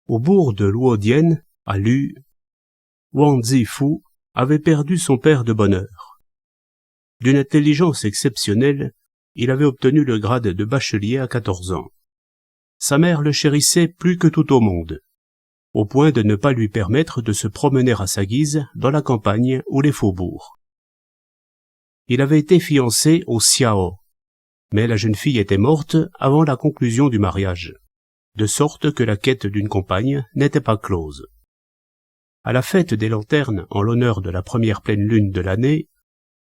Au bourg de Luodian, à Lu, Wang Zifu avait perdu son père de bonne heure. D'une intelligence exceptionnelle, il avait obtenu le grade de bachelier à 14 ans. Sa mère le chérissait plus que tout au monde, au point de ne pas lui permettre de se promener à sa guise dans la campagne ou les faubourgs. Il avait été fiancé au Xiao, mais la jeune fille était morte avant la conclusion du mariage, de sorte que la quête d'une compagne n'était pas close. À la fête des lanternes en l'honneur de la première pleine lune de l'année,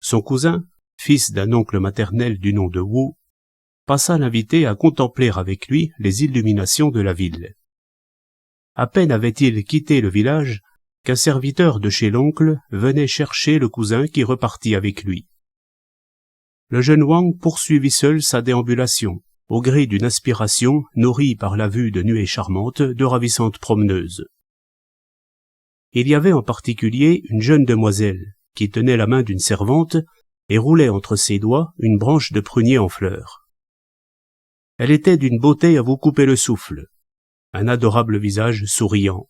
son cousin, fils d'un oncle maternel du nom de Wu, passa l'inviter à contempler avec lui les illuminations de la ville. À peine avait-il quitté le village qu'un serviteur de chez l'oncle venait chercher le cousin qui repartit avec lui. Le jeune Wang poursuivit seul sa déambulation, au gré d'une aspiration nourrie par la vue de nuées charmantes de ravissantes promeneuses. Il y avait en particulier une jeune demoiselle qui tenait la main d'une servante et roulait entre ses doigts une branche de prunier en fleurs. Elle était d'une beauté à vous couper le souffle, un adorable visage souriant.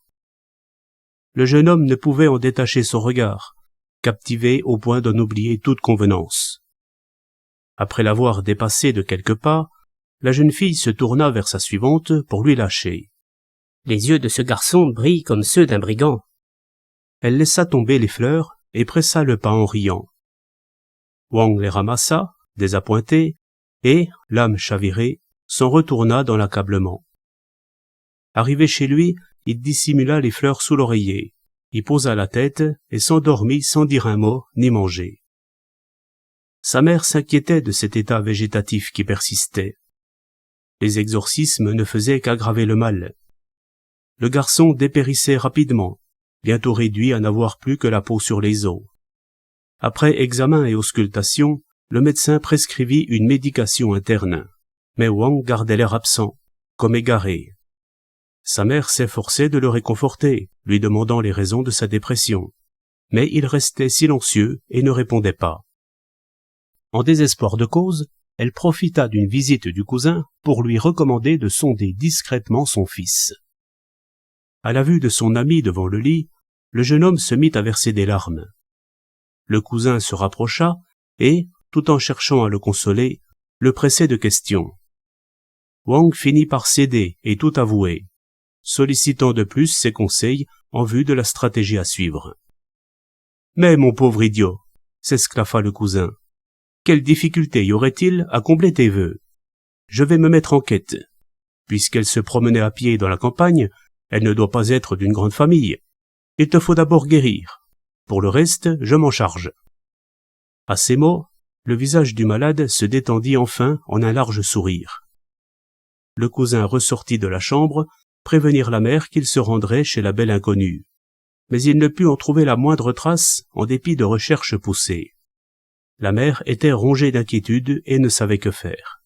Le jeune homme ne pouvait en détacher son regard, captivé au point d'en oublier toute convenance. Après l'avoir dépassé de quelques pas, la jeune fille se tourna vers sa suivante pour lui lâcher. « Les yeux de ce garçon brillent comme ceux d'un brigand. » Elle laissa tomber les fleurs et pressa le pas en riant. Wang les ramassa, désappointé, et, l'âme chavirée, s'en retourna dans l'accablement. Arrivé chez lui, il dissimula les fleurs sous l'oreiller, y posa la tête et s'endormit sans dire un mot ni manger. Sa mère s'inquiétait de cet état végétatif qui persistait. Les exorcismes ne faisaient qu'aggraver le mal. Le garçon dépérissait rapidement, bientôt réduit à n'avoir plus que la peau sur les os. Après examen et auscultation, le médecin prescrivit une médication interne, mais Wang gardait l'air absent, comme égaré. Sa mère s'efforçait de le réconforter, lui demandant les raisons de sa dépression, mais il restait silencieux et ne répondait pas. En désespoir de cause, elle profita d'une visite du cousin pour lui recommander de sonder discrètement son fils. À la vue de son ami devant le lit, le jeune homme se mit à verser des larmes. Le cousin se rapprocha et, tout en cherchant à le consoler, le pressait de questions. Wang finit par céder et tout avouer, sollicitant de plus ses conseils en vue de la stratégie à suivre. « Mais mon pauvre idiot, s'esclaffa le cousin, quelle difficulté y aurait-il à combler tes vœux? Je vais me mettre en quête. Puisqu'elle se promenait à pied dans la campagne, elle ne doit pas être d'une grande famille. Il te faut d'abord guérir. Pour le reste, je m'en charge. » À ces mots, le visage du malade se détendit enfin en un large sourire. Le cousin ressortit de la chambre, prévenir la mère qu'il se rendrait chez la belle inconnue. Mais il ne put en trouver la moindre trace en dépit de recherches poussées. La mère était rongée d'inquiétude et ne savait que faire.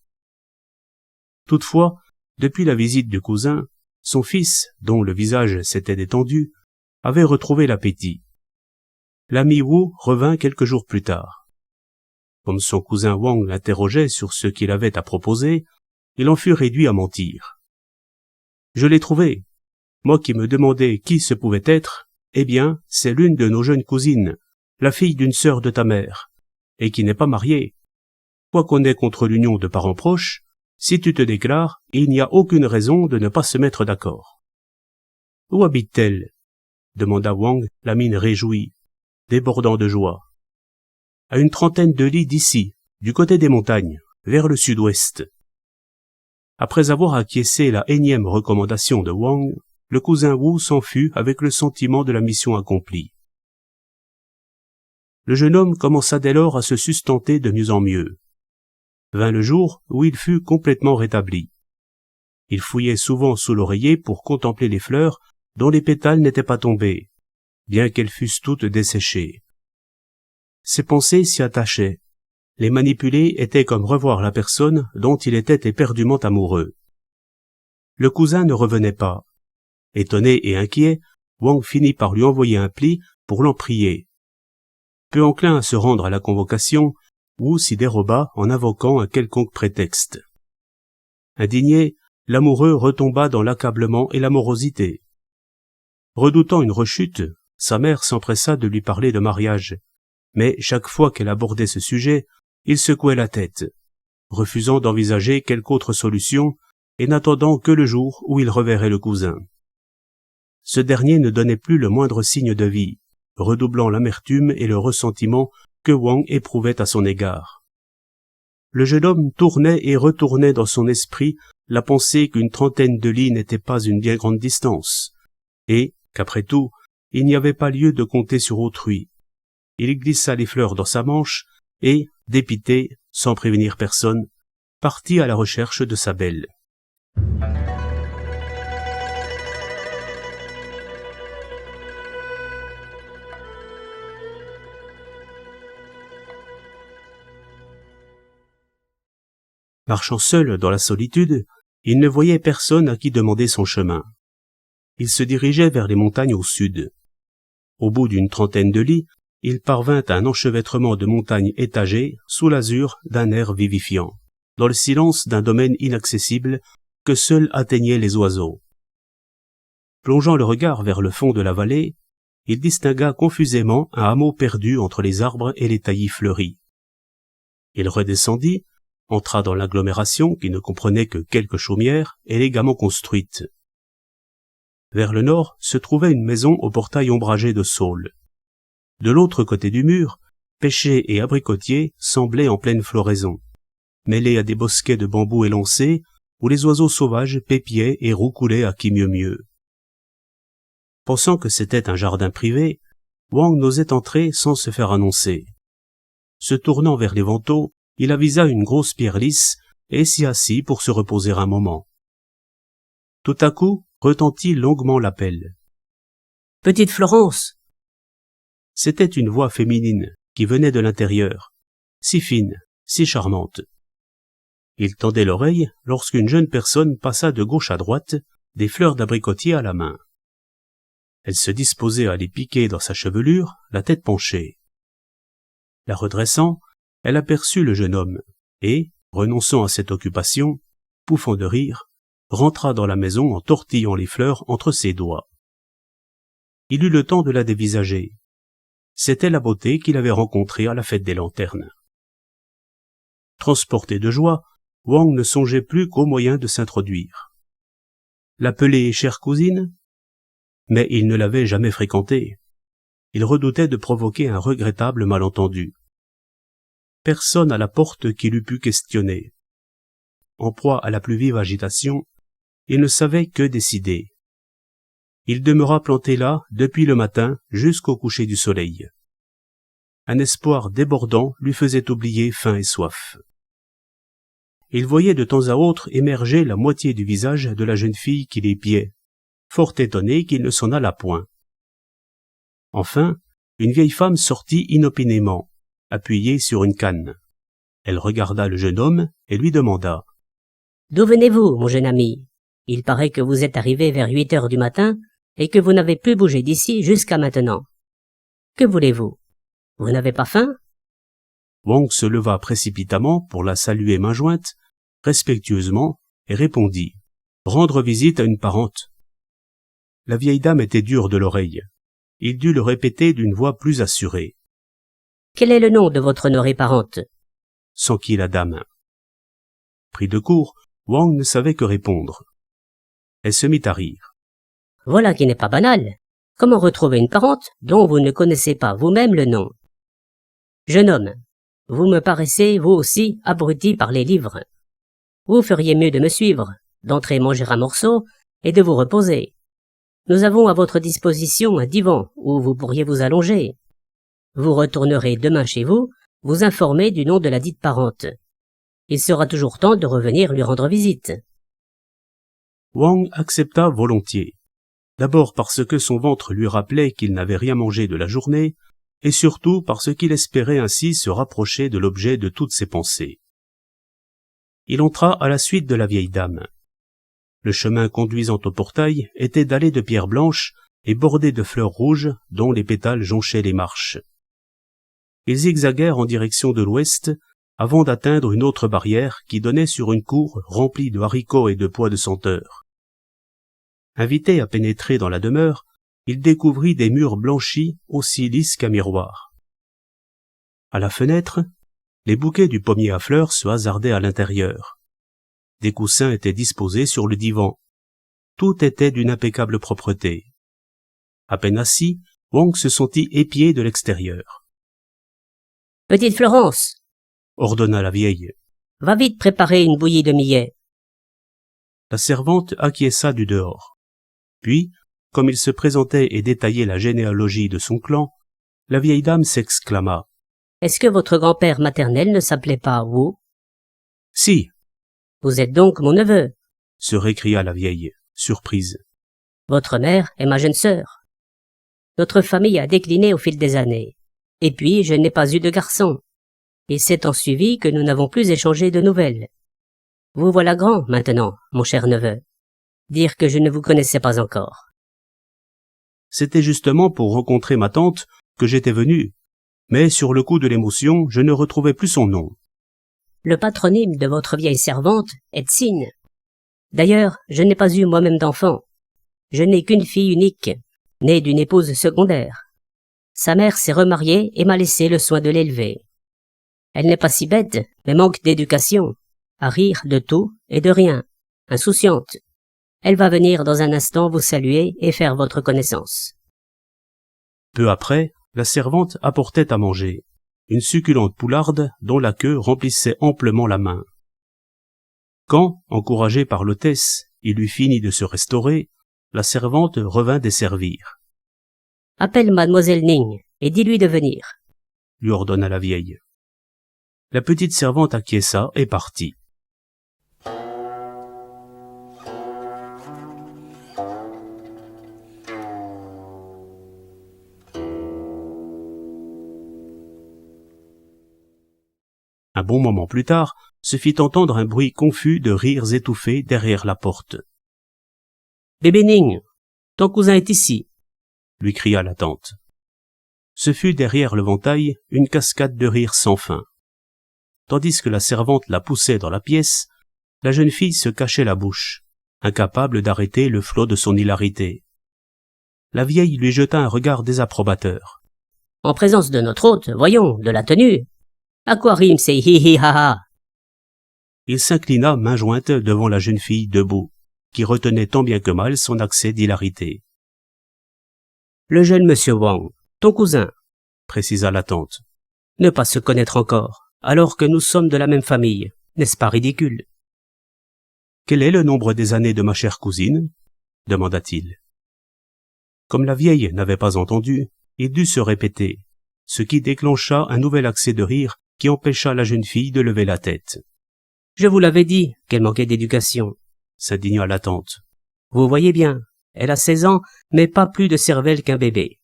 Toutefois, depuis la visite du cousin, son fils, dont le visage s'était détendu, avait retrouvé l'appétit. L'ami Wu revint quelques jours plus tard. Comme son cousin Wang l'interrogeait sur ce qu'il avait à proposer, il en fut réduit à mentir. « Je l'ai trouvé. Moi qui me demandais qui ce pouvait être, eh bien, c'est l'une de nos jeunes cousines, la fille d'une sœur de ta mère, et qui n'est pas mariée. Quoi qu'on ait contre l'union de parents proches, si tu te déclares, il n'y a aucune raison de ne pas se mettre d'accord. »« Où habite-t-elle » demanda Wang, la mine réjouie, débordant de joie. « À une trentaine de lis d'ici, du côté des montagnes, vers le sud-ouest. » Après avoir acquiescé la énième recommandation de Wang, le cousin Wu s'en fut avec le sentiment de la mission accomplie. Le jeune homme commença dès lors à se sustenter de mieux en mieux. Vint le jour où il fut complètement rétabli. Il fouillait souvent sous l'oreiller pour contempler les fleurs dont les pétales n'étaient pas tombés, bien qu'elles fussent toutes desséchées. Ses pensées s'y attachaient. Les manipuler était comme revoir la personne dont il était éperdument amoureux. Le cousin ne revenait pas. Étonné et inquiet, Wang finit par lui envoyer un pli pour l'en prier. Peu enclin à se rendre à la convocation, Wu s'y déroba en invoquant un quelconque prétexte. Indigné, l'amoureux retomba dans l'accablement et la morosité, Redoutant une rechute, sa mère s'empressa de lui parler de mariage, mais chaque fois qu'elle abordait ce sujet, il secouait la tête, refusant d'envisager quelque autre solution et n'attendant que le jour où il reverrait le cousin. Ce dernier ne donnait plus le moindre signe de vie, redoublant l'amertume et le ressentiment que Wang éprouvait à son égard. Le jeune homme tournait et retournait dans son esprit la pensée qu'une trentaine de lis n'était pas une bien grande distance, et qu'après tout, il n'y avait pas lieu de compter sur autrui. Il glissa les fleurs dans sa manche et, dépité, sans prévenir personne, partit à la recherche de sa belle. Marchant seul dans la solitude, il ne voyait personne à qui demander son chemin. Il se dirigeait vers les montagnes au sud. Au bout d'une trentaine de lis, il parvint à un enchevêtrement de montagnes étagées sous l'azur d'un air vivifiant, dans le silence d'un domaine inaccessible que seuls atteignaient les oiseaux. Plongeant le regard vers le fond de la vallée, il distingua confusément un hameau perdu entre les arbres et les taillis fleuris. Il redescendit, entra dans l'agglomération qui ne comprenait que quelques chaumières élégamment construites. Vers le nord se trouvait une maison au portail ombragé de saules. De l'autre côté du mur, pêchers et abricotiers semblaient en pleine floraison, mêlés à des bosquets de bambous élancés où les oiseaux sauvages pépiaient et roucoulaient à qui mieux mieux. Pensant que c'était un jardin privé, Wang n'osait entrer sans se faire annoncer. Se tournant vers les vantaux, il avisa une grosse pierre lisse et s'y assit pour se reposer un moment. Tout à coup, retentit longuement l'appel. « Petite Florence !» C'était une voix féminine qui venait de l'intérieur, si fine, si charmante. Il tendait l'oreille lorsqu'une jeune personne passa de gauche à droite, des fleurs d'abricotier à la main. Elle se disposait à les piquer dans sa chevelure, la tête penchée. La redressant, elle aperçut le jeune homme, et, renonçant à cette occupation, pouffant de rire, rentra dans la maison en tortillant les fleurs entre ses doigts. Il eut le temps de la dévisager. C'était la beauté qu'il avait rencontrée à la fête des lanternes. Transporté de joie, Wang ne songeait plus qu'au moyen de s'introduire. L'appeler chère cousine? Mais il ne l'avait jamais fréquentée. Il redoutait de provoquer un regrettable malentendu. Personne à la porte qui l'eût pu questionner. En proie à la plus vive agitation, il ne savait que décider. Il demeura planté là depuis le matin jusqu'au coucher du soleil. Un espoir débordant lui faisait oublier faim et soif. Il voyait de temps à autre émerger la moitié du visage de la jeune fille qui l'épiait, fort étonné qu'il ne s'en allât point. Enfin, une vieille femme sortit inopinément, appuyée sur une canne. Elle regarda le jeune homme et lui demanda : « D'où venez-vous, mon jeune ami ? Il paraît que vous êtes arrivé vers 8 heures du matin et que vous n'avez plus bougé d'ici jusqu'à maintenant. Que voulez-vous ? Vous n'avez pas faim ?» Wang se leva précipitamment pour la saluer main jointe, respectueusement, et répondit : « Rendre visite à une parente. » La vieille dame était dure de l'oreille. Il dut le répéter d'une voix plus assurée. « Quel est le nom de votre honorée parente ?» s'enquit la dame. Pris de court, Wang ne savait que répondre. Elle se mit à rire. « Voilà qui n'est pas banal. Comment retrouver une parente dont vous ne connaissez pas vous-même le nom ? Jeune homme, vous me paraissez, vous aussi, abruti par les livres. Vous feriez mieux de me suivre, d'entrer manger un morceau et de vous reposer. Nous avons à votre disposition un divan où vous pourriez vous allonger. Vous retournerez demain chez vous, vous informer du nom de la dite parente. Il sera toujours temps de revenir lui rendre visite. » Wang accepta volontiers. D'abord parce que son ventre lui rappelait qu'il n'avait rien mangé de la journée, et surtout parce qu'il espérait ainsi se rapprocher de l'objet de toutes ses pensées. Il entra à la suite de la vieille dame. Le chemin conduisant au portail était dallé de pierres blanches et bordé de fleurs rouges dont les pétales jonchaient les marches. Ils zigzaguèrent en direction de l'ouest avant d'atteindre une autre barrière qui donnait sur une cour remplie de haricots et de pois de senteur. Invité à pénétrer dans la demeure, il découvrit des murs blanchis aussi lisses qu'un miroir. À la fenêtre, les bouquets du pommier à fleurs se hasardaient à l'intérieur. Des coussins étaient disposés sur le divan. Tout était d'une impeccable propreté. À peine assis, Wang se sentit épié de l'extérieur. « Petite Florence, Ordonna la vieille. va vite préparer une bouillie de millet. » La servante acquiesça du dehors. Puis, comme il se présentait et détaillait la généalogie de son clan, la vieille dame s'exclama. « Est-ce que votre grand-père maternel ne s'appelait pas Wu ?»« Si, Vous êtes donc mon neveu. se récria la vieille, surprise. Votre mère est ma jeune sœur. Notre famille a décliné au fil des années. Et puis, je n'ai pas eu de garçon. Et c'est en suivi que nous n'avons plus échangé de nouvelles. Vous voilà grand, maintenant, mon cher neveu. Dire que je ne vous connaissais pas encore. » C'était justement pour rencontrer ma tante que j'étais venu, mais sur le coup de l'émotion, je ne retrouvais plus son nom. « Le patronyme de votre vieille servante est Tsin. D'ailleurs, je n'ai pas eu moi-même d'enfant. Je n'ai qu'une fille unique, née d'une épouse secondaire. Sa mère s'est remariée et m'a laissé le soin de l'élever. Elle n'est pas si bête, mais manque d'éducation, à rire de tout et de rien, insouciante. Elle va venir dans un instant vous saluer et faire votre connaissance. » Peu après, la servante apportait à manger, une succulente poularde dont la queue remplissait amplement la main. Quand, encouragé par l'hôtesse, il eut fini de se restaurer, la servante revint desservir. « Appelle mademoiselle Ning et dis-lui de venir. » lui ordonna la vieille. La petite servante acquiesça et partit. Un bon moment plus tard, se fit entendre un bruit confus de rires étouffés derrière la porte. « Bébé Ning, ton cousin est ici. » lui cria la tante. Ce fut derrière le ventail une cascade de rires sans fin. Tandis que la servante la poussait dans la pièce, la jeune fille se cachait la bouche, incapable d'arrêter le flot de son hilarité. La vieille lui jeta un regard désapprobateur. « En présence de notre hôte, voyons, de la tenue. À quoi rime ces hi-hi-ha-ha » Il s'inclina main jointe devant la jeune fille debout, qui retenait tant bien que mal son accès d'hilarité. « Le jeune monsieur Wang, ton cousin, précisa la tante. Ne pas se connaître encore, alors que nous sommes de la même famille, n'est-ce pas ridicule ? » « Quel est le nombre des années de ma chère cousine ? demanda-t-il. Comme la vieille n'avait pas entendu, il dut se répéter, ce qui déclencha un nouvel accès de rire qui empêcha la jeune fille de lever la tête. « Je vous l'avais dit qu'elle manquait d'éducation, » s'indigna la tante. « Vous voyez bien, elle a 16 ans, mais pas plus de cervelle qu'un bébé. »«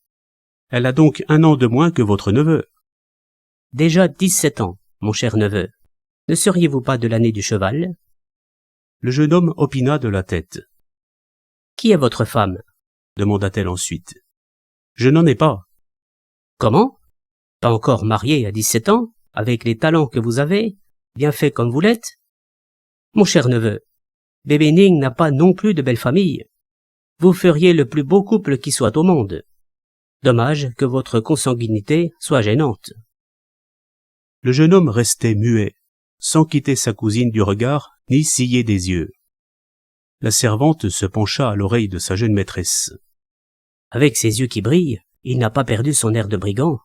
Elle a donc 1 an de moins que votre neveu. »« Déjà 17 ans, mon cher neveu. Ne seriez-vous pas de l'année du cheval ?» Le jeune homme opina de la tête. « Qui est votre femme ?» demanda-t-elle ensuite. « Je n'en ai pas. »« Comment ? Pas encore marié à 17 ans, avec les talents que vous avez, bien fait comme vous l'êtes ? Mon cher neveu, bébé Ning n'a pas non plus de belle famille. Vous feriez le plus beau couple qui soit au monde. Dommage que votre consanguinité soit gênante. » Le jeune homme restait muet, sans quitter sa cousine du regard, ni scier des yeux. La servante se pencha à l'oreille de sa jeune maîtresse. « Avec ses yeux qui brillent, il n'a pas perdu son air de brigand. »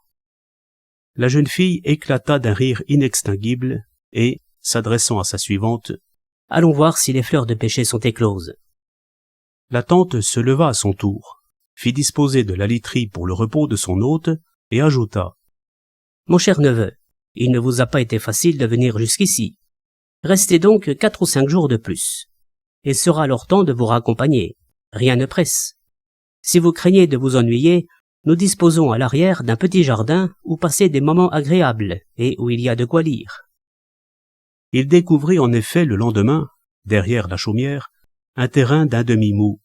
La jeune fille éclata d'un rire inextinguible et, s'adressant à sa suivante, « Allons voir si les fleurs de pêcher sont écloses. » La tante se leva à son tour, fit disposer de la literie pour le repos de son hôte et ajouta. « Mon cher neveu, il ne vous a pas été facile de venir jusqu'ici. Restez donc 4 ou 5 jours de plus. Il sera alors temps de vous raccompagner. Rien ne presse. Si vous craignez de vous ennuyer, nous disposons à l'arrière d'un petit jardin où passer des moments agréables et où il y a de quoi lire. » Il découvrit en effet le lendemain, derrière la chaumière, un terrain d'un demi-mou,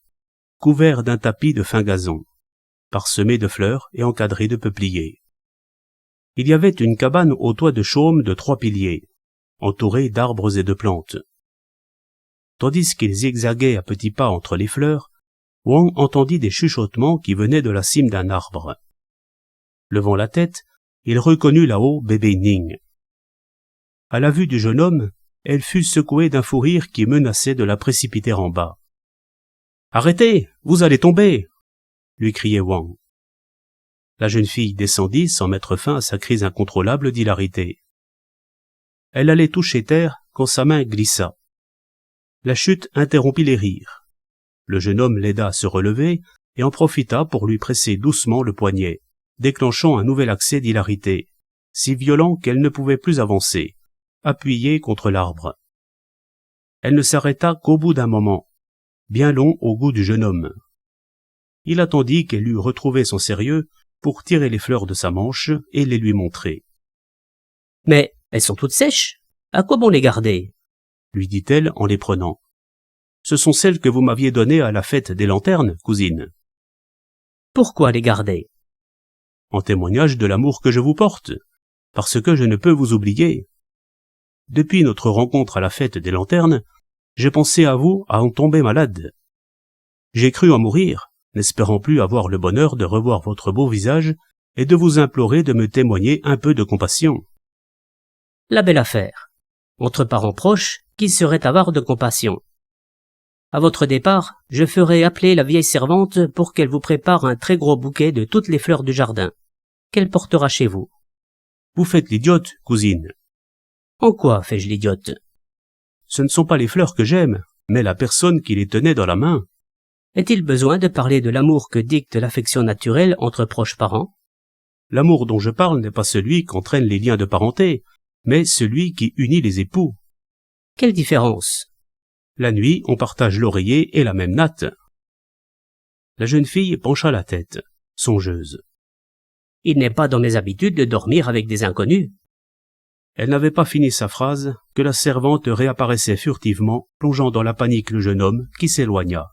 couvert d'un tapis de fin gazon, parsemé de fleurs et encadré de peupliers. Il y avait une cabane au toit de chaume de 3 piliers, entourée d'arbres et de plantes. Tandis qu'il zigzaguait à petits pas entre les fleurs, Wang entendit des chuchotements qui venaient de la cime d'un arbre. Levant la tête, il reconnut là-haut bébé Ning. À la vue du jeune homme, elle fut secouée d'un fou rire qui menaçait de la précipiter en bas. « Arrêtez, vous allez tomber !» lui criait Wang. La jeune fille descendit sans mettre fin à sa crise incontrôlable d'hilarité. Elle allait toucher terre quand sa main glissa. La chute interrompit les rires. Le jeune homme l'aida à se relever et en profita pour lui presser doucement le poignet, déclenchant un nouvel accès d'hilarité, si violent qu'elle ne pouvait plus avancer, appuyée contre l'arbre. Elle ne s'arrêta qu'au bout d'un moment, bien long au goût du jeune homme. Il attendit qu'elle eût retrouvé son sérieux pour tirer les fleurs de sa manche et les lui montrer. « Mais elles sont toutes sèches. À quoi bon les garder ?» lui dit-elle en les prenant. « Ce sont celles que vous m'aviez données à la fête des lanternes, cousine. »« Pourquoi les garder ?»« En témoignage de l'amour que je vous porte, parce que je ne peux vous oublier. Depuis notre rencontre à la fête des lanternes, j'ai pensé à vous à en tomber malade. J'ai cru en mourir, n'espérant plus avoir le bonheur de revoir votre beau visage et de vous implorer de me témoigner un peu de compassion. » La belle affaire. Entre parents proches, qui serait avare de compassion? À votre départ, je ferai appeler la vieille servante pour qu'elle vous prépare un très gros bouquet de toutes les fleurs du jardin, qu'elle portera chez vous. Vous faites l'idiote, cousine. En quoi fais-je l'idiote? Ce ne sont pas les fleurs que j'aime, mais la personne qui les tenait dans la main. Est-il besoin de parler de l'amour que dicte l'affection naturelle entre proches parents? L'amour dont je parle n'est pas celui qu'entraînent les liens de parenté, mais celui qui unit les époux. Quelle différence? La nuit, on partage l'oreiller et la même natte. La jeune fille pencha la tête, songeuse. Il n'est pas dans mes habitudes de dormir avec des inconnus. Elle n'avait pas fini sa phrase que la servante réapparaissait furtivement, plongeant dans la panique le jeune homme qui s'éloigna.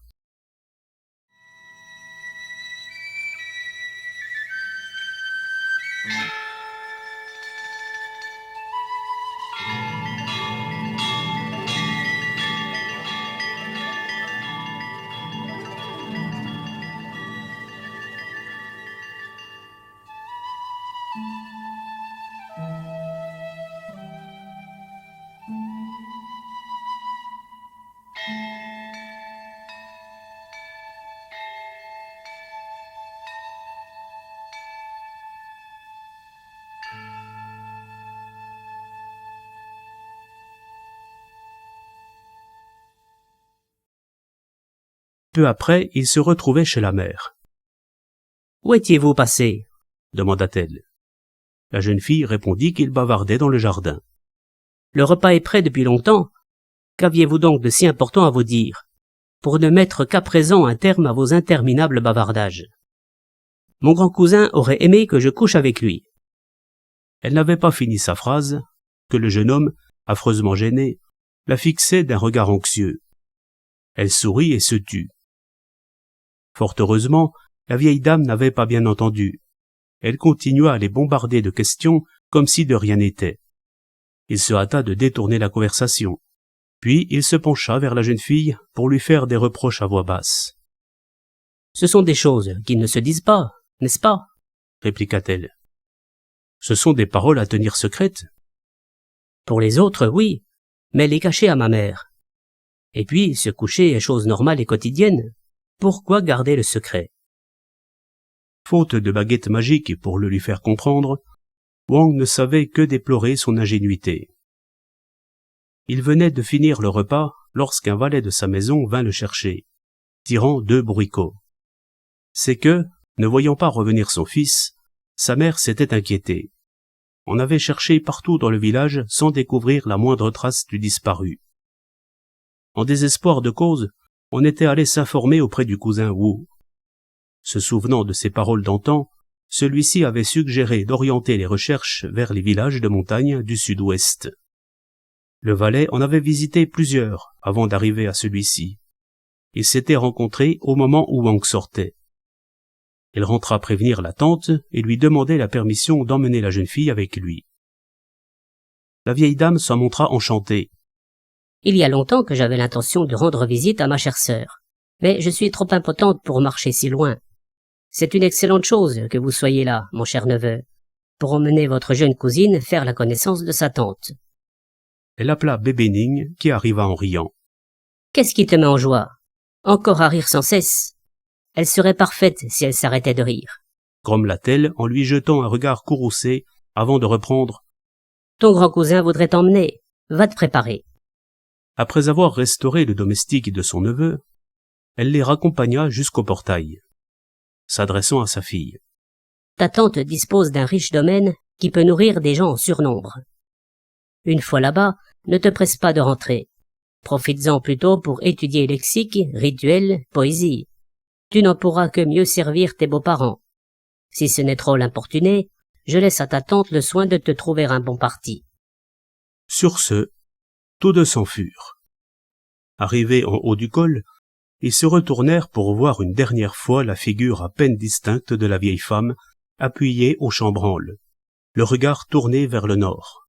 Peu après, il se retrouvait chez la mère. « Où étiez-vous passé ?» demanda-t-elle. La jeune fille répondit qu'il bavardait dans le jardin. « Le repas est prêt depuis longtemps. Qu'aviez-vous donc de si important à vous dire, pour ne mettre qu'à présent un terme à vos interminables bavardages? Mon grand cousin aurait aimé que je couche avec lui. » Elle n'avait pas fini sa phrase, que le jeune homme, affreusement gêné, la fixait d'un regard anxieux. Elle sourit et se tut. Fort heureusement, la vieille dame n'avait pas bien entendu. Elle continua à les bombarder de questions comme si de rien n'était. Il se hâta de détourner la conversation. Puis il se pencha vers la jeune fille pour lui faire des reproches à voix basse. « Ce sont des choses qui ne se disent pas, n'est-ce pas ?» répliqua-t-elle. « Ce sont des paroles à tenir secrètes. »« Pour les autres, oui, mais les cacher à ma mère. Et puis, se coucher est chose normale et quotidienne. Pourquoi garder le secret ?» Faute de baguette magique pour le lui faire comprendre, Wang ne savait que déplorer son ingénuité. Il venait de finir le repas lorsqu'un valet de sa maison vint le chercher, tirant 2 bourricots. C'est que, ne voyant pas revenir son fils, sa mère s'était inquiétée. On avait cherché partout dans le village sans découvrir la moindre trace du disparu. En désespoir de cause, on était allé s'informer auprès du cousin Wu. Se souvenant de ses paroles d'antan, celui-ci avait suggéré d'orienter les recherches vers les villages de montagne du sud-ouest. Le valet en avait visité plusieurs avant d'arriver à celui-ci. Ils s'étaient rencontrés au moment où Wang sortait. Il rentra prévenir la tante et lui demander la permission d'emmener la jeune fille avec lui. La vieille dame s'en montra enchantée. « Il y a longtemps que j'avais l'intention de rendre visite à ma chère sœur. Mais je suis trop impotente pour marcher si loin. C'est une excellente chose que vous soyez là, mon cher neveu, pour emmener votre jeune cousine faire la connaissance de sa tante. Elle appela bébé Ning, qui arriva en riant. Qu'est-ce qui te met en joie? Encore à rire sans cesse? Elle serait parfaite si elle s'arrêtait de rire. Grommela-t-elle en lui jetant un regard courroucé avant de reprendre. Ton grand cousin voudrait t'emmener. Va te préparer. Après avoir restauré le domestique de son neveu, elle les raccompagna jusqu'au portail, s'adressant à sa fille. Ta tante dispose d'un riche domaine qui peut nourrir des gens en surnombre. Une fois là-bas, ne te presse pas de rentrer. Profites-en plutôt pour étudier lexique, rituel, poésie. Tu n'en pourras que mieux servir tes beaux-parents. Si ce n'est trop l'importuner, je laisse à ta tante le soin de te trouver un bon parti. Sur ce, tous deux s'en furent. Arrivés en haut du col, ils se retournèrent pour voir une dernière fois la figure à peine distincte de la vieille femme, appuyée au chambranle, le regard tourné vers le nord.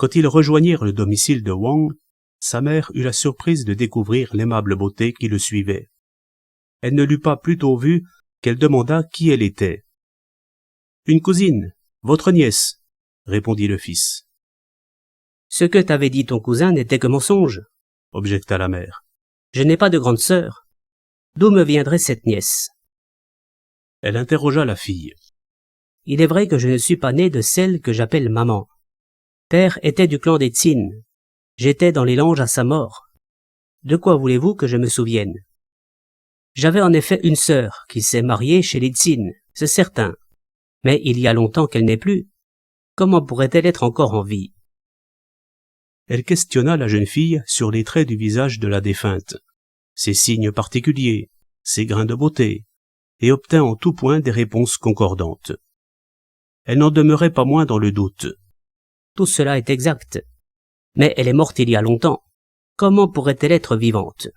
Quand ils rejoignirent le domicile de Wang, sa mère eut la surprise de découvrir l'aimable beauté qui le suivait. Elle ne l'eut pas plutôt vue qu'elle demanda qui elle était. « Une cousine, votre nièce, » répondit le fils. « Ce que t'avait dit ton cousin n'était que mensonge, » objecta la mère. « Je n'ai pas de grande sœur. D'où me viendrait cette nièce ?» Elle interrogea la fille. « Il est vrai que je ne suis pas né de celle que j'appelle maman. Père était du clan des Tsin. J'étais dans les langes à sa mort. De quoi voulez-vous que je me souvienne? J'avais en effet une sœur qui s'est mariée chez les Tsin, c'est certain. Mais il y a longtemps qu'elle n'est plus. Comment pourrait-elle être encore en vie? » Elle questionna la jeune fille sur les traits du visage de la défunte, ses signes particuliers, ses grains de beauté, et obtint en tout point des réponses concordantes. Elle n'en demeurait pas moins dans le doute. Tout cela est exact. Mais elle est morte il y a longtemps. Comment pourrait-elle être vivante?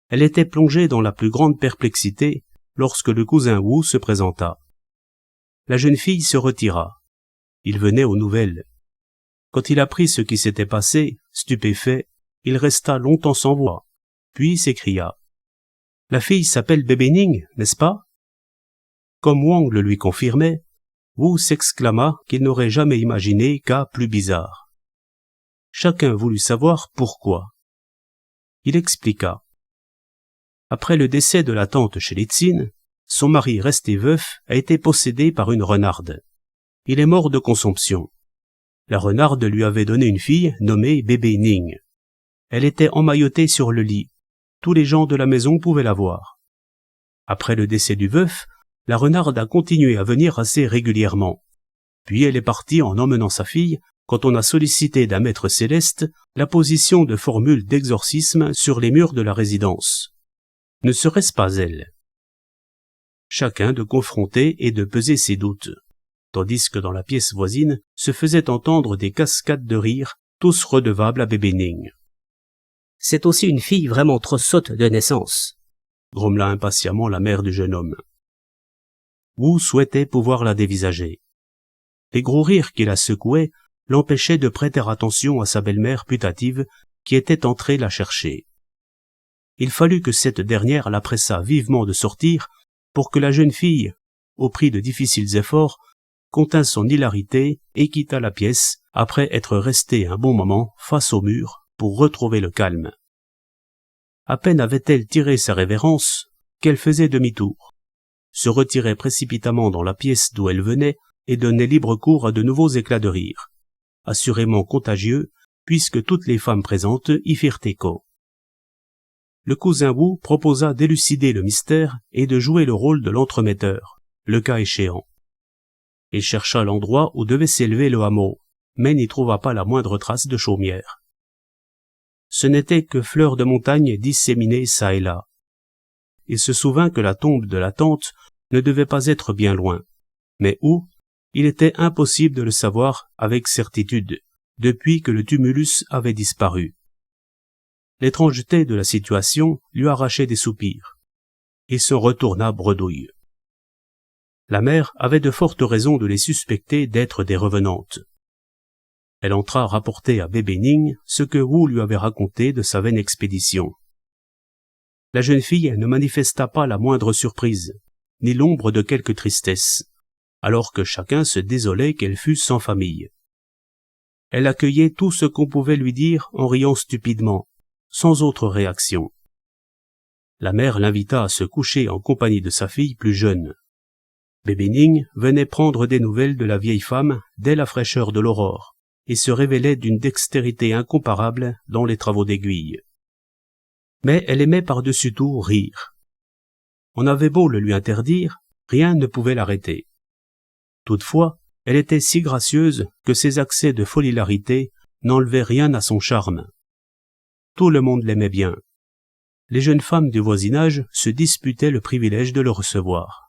Elle était plongée dans la plus grande perplexité lorsque le cousin Wu se présenta. La jeune fille se retira. Il venait aux nouvelles. Quand il apprit ce qui s'était passé, stupéfait, il resta longtemps sans voix, puis s'écria. « La fille s'appelle bébé Ning, n'est-ce pas ?» Comme Wang le lui confirmait, Wu s'exclama qu'il n'aurait jamais imaginé cas plus bizarre. Chacun voulut savoir pourquoi. Il expliqua. Après le décès de la tante chez les Tsin, son mari resté veuf a été possédé par une renarde. Il est mort de consomption. La renarde lui avait donné une fille nommée bébé Ning. Elle était emmaillotée sur le lit. Tous les gens de la maison pouvaient la voir. Après le décès du veuf, la renarde a continué à venir assez régulièrement. Puis elle est partie en emmenant sa fille quand on a sollicité d'un maître céleste la position de formules d'exorcisme sur les murs de la résidence. Ne serait-ce pas elle? Chacun de confronter et de peser ses doutes, tandis que dans la pièce voisine se faisaient entendre des cascades de rire, tous redevables à bébé Ning. « C'est aussi une fille vraiment trop sotte de naissance, » grommela impatiemment la mère du jeune homme. Wu souhaitait pouvoir la dévisager. Les gros rires qui la secouaient l'empêchaient de prêter attention à sa belle-mère putative qui était entrée la chercher. Il fallut que cette dernière la pressât vivement de sortir pour que la jeune fille, au prix de difficiles efforts, contint son hilarité et quitta la pièce après être restée un bon moment face au mur pour retrouver le calme. À peine avait-elle tiré sa révérence qu'elle faisait demi-tour, se retirait précipitamment dans la pièce d'où elle venait et donnait libre cours à de nouveaux éclats de rire, assurément contagieux puisque toutes les femmes présentes y firent écho. Le cousin Wu proposa d'élucider le mystère et de jouer le rôle de l'entremetteur, le cas échéant. Il chercha l'endroit où devait s'élever le hameau, mais n'y trouva pas la moindre trace de chaumière. Ce n'étaient que fleurs de montagne disséminées çà et là. Il se souvint que la tombe de la tante ne devait pas être bien loin, mais où, il était impossible de le savoir avec certitude, depuis que le tumulus avait disparu. L'étrangeté de la situation lui arrachait des soupirs. Il se retourna bredouille. La mère avait de fortes raisons de les suspecter d'être des revenantes. Elle entra rapporter à Bébénigne ce que Wu lui avait raconté de sa vaine expédition. La jeune fille ne manifesta pas la moindre surprise, ni l'ombre de quelque tristesse, alors que chacun se désolait qu'elle fût sans famille. Elle accueillait tout ce qu'on pouvait lui dire en riant stupidement, sans autre réaction. La mère l'invita à se coucher en compagnie de sa fille plus jeune. Bébénigne venait prendre des nouvelles de la vieille femme dès la fraîcheur de l'aurore, et se révélait d'une dextérité incomparable dans les travaux d'aiguille. Mais elle aimait par-dessus tout rire. On avait beau le lui interdire, rien ne pouvait l'arrêter. Toutefois, elle était si gracieuse que ses accès de folilarité n'enlevaient rien à son charme. Tout le monde l'aimait bien. Les jeunes femmes du voisinage se disputaient le privilège de le recevoir.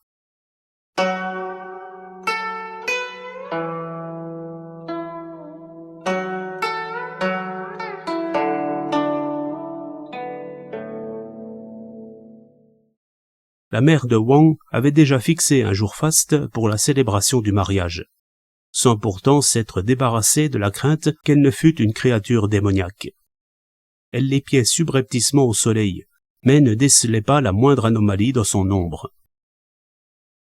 La mère de Wang avait déjà fixé un jour faste pour la célébration du mariage, sans pourtant s'être débarrassée de la crainte qu'elle ne fût une créature démoniaque. Elle l'épiait subrepticement au soleil, mais ne décelait pas la moindre anomalie dans son ombre.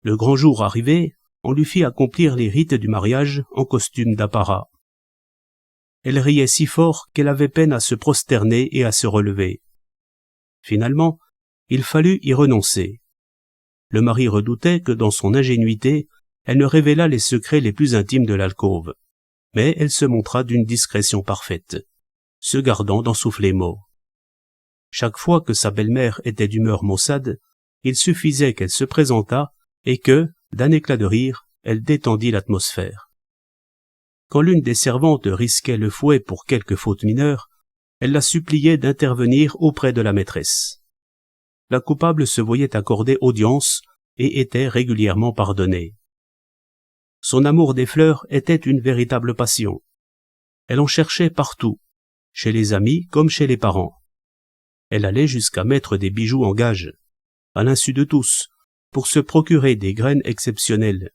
Le grand jour arrivé, on lui fit accomplir les rites du mariage en costume d'apparat. Elle riait si fort qu'elle avait peine à se prosterner et à se relever. Finalement, il fallut y renoncer. Le mari redoutait que dans son ingénuité, elle ne révélât les secrets les plus intimes de l'alcôve, mais elle se montra d'une discrétion parfaite, se gardant d'en souffler mot. Chaque fois que sa belle-mère était d'humeur maussade, il suffisait qu'elle se présentât et que, d'un éclat de rire, elle détendit l'atmosphère. Quand l'une des servantes risquait le fouet pour quelque faute mineure, elle la suppliait d'intervenir auprès de la maîtresse. La coupable se voyait accorder audience et était régulièrement pardonnée. Son amour des fleurs était une véritable passion. Elle en cherchait partout, chez les amis comme chez les parents. Elle allait jusqu'à mettre des bijoux en gage, à l'insu de tous, pour se procurer des graines exceptionnelles,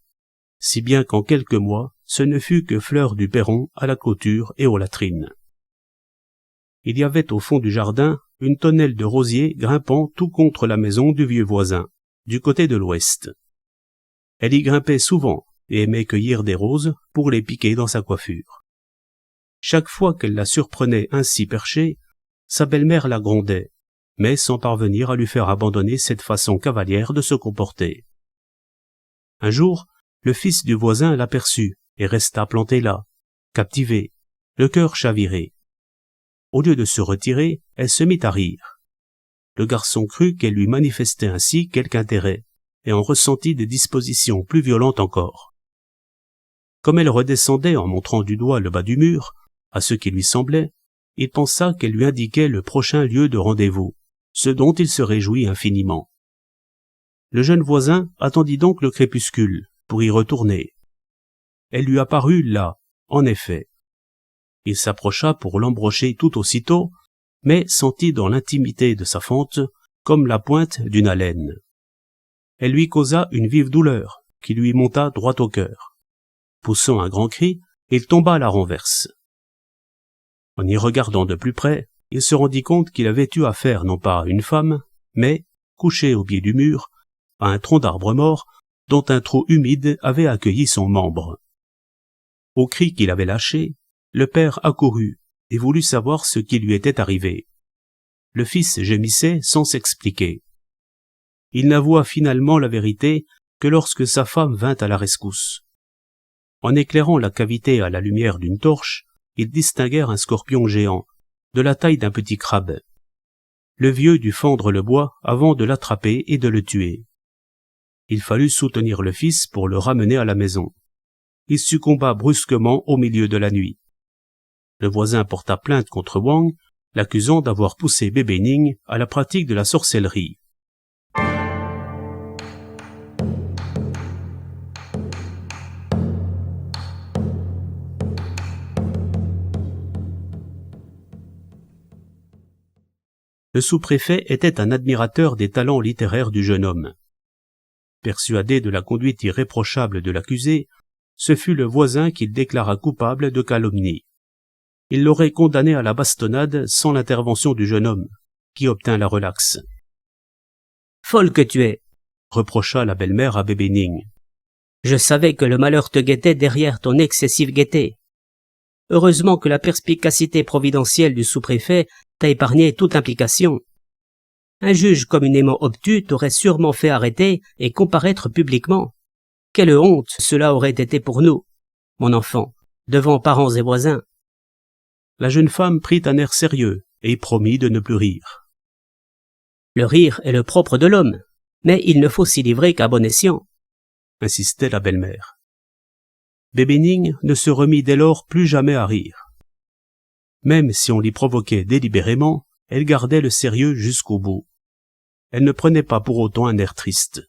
si bien qu'en quelques mois, ce ne fut que fleurs du perron à la clôture et aux latrines. Il y avait au fond du jardin une tonnelle de rosiers grimpant tout contre la maison du vieux voisin, du côté de l'ouest. Elle y grimpait souvent et aimait cueillir des roses pour les piquer dans sa coiffure. Chaque fois qu'elle la surprenait ainsi perchée, sa belle-mère la grondait, mais sans parvenir à lui faire abandonner cette façon cavalière de se comporter. Un jour, le fils du voisin l'aperçut et resta planté là, captivé, le cœur chaviré. Au lieu de se retirer, elle se mit à rire. Le garçon crut qu'elle lui manifestait ainsi quelque intérêt, et en ressentit des dispositions plus violentes encore. Comme elle redescendait en montrant du doigt le bas du mur, à ce qui lui semblait, il pensa qu'elle lui indiquait le prochain lieu de rendez-vous, ce dont il se réjouit infiniment. Le jeune voisin attendit donc le crépuscule pour y retourner. Elle lui apparut là, en effet. Il s'approcha pour l'embrocher tout aussitôt, mais sentit dans l'intimité de sa fente comme la pointe d'une alène. Elle lui causa une vive douleur qui lui monta droit au cœur. Poussant un grand cri, il tomba à la renverse. En y regardant de plus près, il se rendit compte qu'il avait eu affaire non pas à une femme, mais, couchée au pied du mur, à un tronc d'arbre mort dont un trou humide avait accueilli son membre. Au cri qu'il avait lâché, le père accourut et voulut savoir ce qui lui était arrivé. Le fils gémissait sans s'expliquer. Il n'avoua finalement la vérité que lorsque sa femme vint à la rescousse. En éclairant la cavité à la lumière d'une torche, ils distinguèrent un scorpion géant, de la taille d'un petit crabe. Le vieux dut fendre le bois avant de l'attraper et de le tuer. Il fallut soutenir le fils pour le ramener à la maison, il succomba brusquement au milieu de la nuit. Le voisin porta plainte contre Wang, l'accusant d'avoir poussé bébé Ning à la pratique de la sorcellerie. Le sous-préfet était un admirateur des talents littéraires du jeune homme. Persuadé de la conduite irréprochable de l'accusé, ce fut le voisin qu'il déclara coupable de calomnie. Il l'aurait condamné à la bastonnade sans l'intervention du jeune homme, qui obtint la relaxe. « Folle que tu es !» reprocha la belle-mère à bébé Ning. « Je savais que le malheur te guettait derrière ton excessive gaieté. Heureusement que la perspicacité providentielle du sous-préfet t'a épargné toute implication. Un juge communément obtus t'aurait sûrement fait arrêter et comparaître publiquement. Quelle honte cela aurait été pour nous, mon enfant, devant parents et voisins. » La jeune femme prit un air sérieux et promit de ne plus rire. « Le rire est le propre de l'homme, mais il ne faut s'y livrer qu'à bon escient, » insistait la belle-mère. Bébé Ning ne se remit dès lors plus jamais à rire. Même si on l'y provoquait délibérément, elle gardait le sérieux jusqu'au bout. Elle ne prenait pas pour autant un air triste.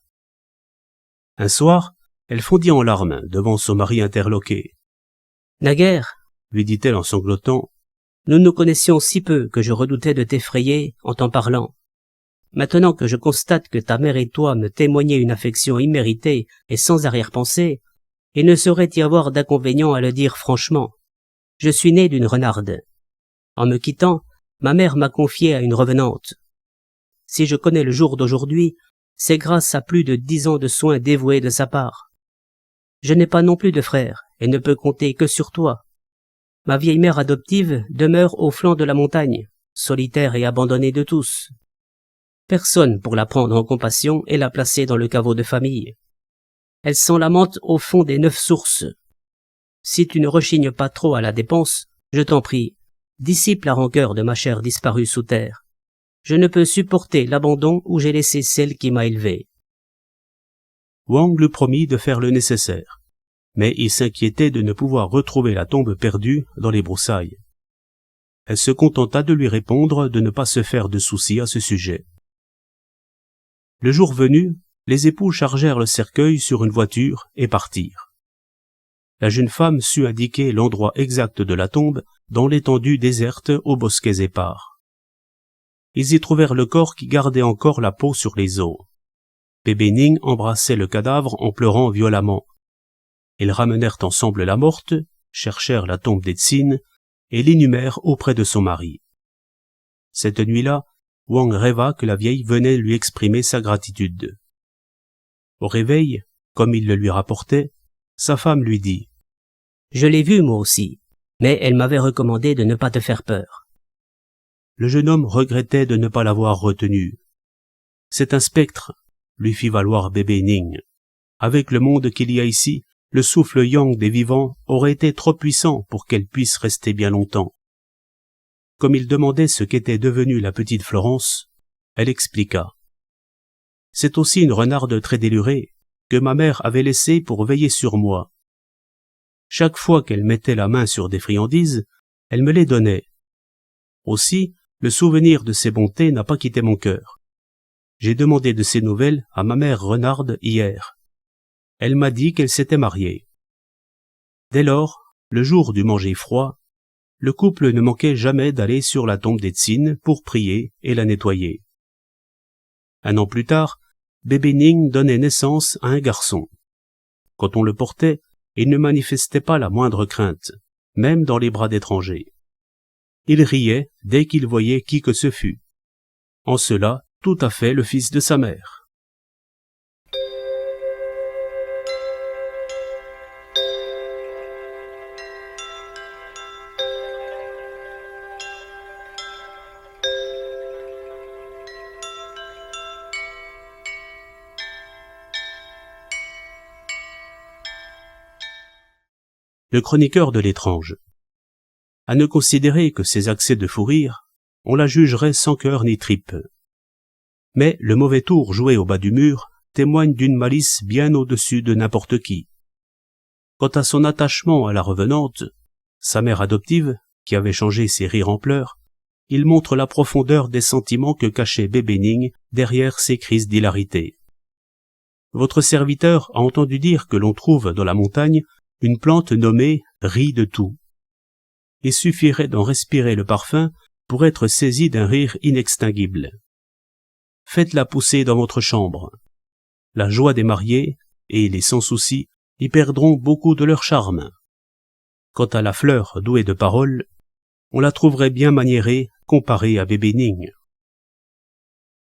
Un soir, elle fondit en larmes devant son mari interloqué. « Naguère, lui dit-elle en sanglotant, nous nous connaissions si peu que je redoutais de t'effrayer en t'en parlant. Maintenant que je constate que ta mère et toi me témoignez une affection imméritée et sans arrière-pensée, il ne saurait y avoir d'inconvénient à le dire franchement. Je suis né d'une renarde. En me quittant, ma mère m'a confié à une revenante. Si je connais le jour d'aujourd'hui, c'est grâce à plus de 10 ans de soins dévoués de sa part. Je n'ai pas non plus de frère et ne peux compter que sur toi. Ma vieille mère adoptive demeure au flanc de la montagne, solitaire et abandonnée de tous. Personne pour la prendre en compassion et la placer dans le caveau de famille. Elle s'en lamente au fond des 9 sources. Si tu ne rechignes pas trop à la dépense, je t'en prie, dissipe la rancœur de ma chère disparue sous terre. Je ne peux supporter l'abandon où j'ai laissé celle qui m'a élevé. » Wang lui promit de faire le nécessaire, mais il s'inquiétait de ne pouvoir retrouver la tombe perdue dans les broussailles. Elle se contenta de lui répondre de ne pas se faire de soucis à ce sujet. Le jour venu, les époux chargèrent le cercueil sur une voiture et partirent. La jeune femme sut indiquer l'endroit exact de la tombe dans l'étendue déserte aux bosquets épars. Ils y trouvèrent le corps qui gardait encore la peau sur les os. Bébé Ning embrassait le cadavre en pleurant violemment. Ils ramenèrent ensemble la morte, cherchèrent la tombe d'Etzin et l'inhumèrent auprès de son mari. Cette nuit-là, Wang rêva que la vieille venait lui exprimer sa gratitude. Au réveil, comme il le lui rapportait, sa femme lui dit « Je l'ai vue moi aussi, mais elle m'avait recommandé de ne pas te faire peur. » Le jeune homme regrettait de ne pas l'avoir retenue. C'est un spectre, lui fit valoir bébé Ning. Avec le monde qu'il y a ici, le souffle yang des vivants aurait été trop puissant pour qu'elle puisse rester bien longtemps. Comme il demandait ce qu'était devenue la petite Florence, elle expliqua. C'est aussi une renarde très délurée que ma mère avait laissée pour veiller sur moi. Chaque fois qu'elle mettait la main sur des friandises, elle me les donnait. Aussi, le souvenir de ses bontés n'a pas quitté mon cœur. J'ai demandé de ses nouvelles à ma mère renarde hier. Elle m'a dit qu'elle s'était mariée. Dès lors, le jour du manger froid, le couple ne manquait jamais d'aller sur la tombe d'Etzin pour prier et la nettoyer. 1 an plus tard, bébé Ning donnait naissance à un garçon. Quand on le portait, il ne manifestait pas la moindre crainte, même dans les bras d'étrangers. Il riait dès qu'il voyait qui que ce fût. En cela, tout à fait le fils de sa mère. Le chroniqueur de l'étrange. À ne considérer que ses accès de fou rire, on la jugerait sans cœur ni tripe. Mais le mauvais tour joué au bas du mur témoigne d'une malice bien au-dessus de n'importe qui. Quant à son attachement à la revenante, sa mère adoptive, qui avait changé ses rires en pleurs, il montre la profondeur des sentiments que cachait bébé Ning derrière ses crises d'hilarité. Votre serviteur a entendu dire que l'on trouve dans la montagne une plante nommée riz de tout. Il suffirait d'en respirer le parfum pour être saisi d'un rire inextinguible. Faites-la pousser dans votre chambre. La joie des mariés et les sans-soucis y perdront beaucoup de leur charme. Quant à la fleur douée de paroles, on la trouverait bien maniérée comparée à bébé Ning.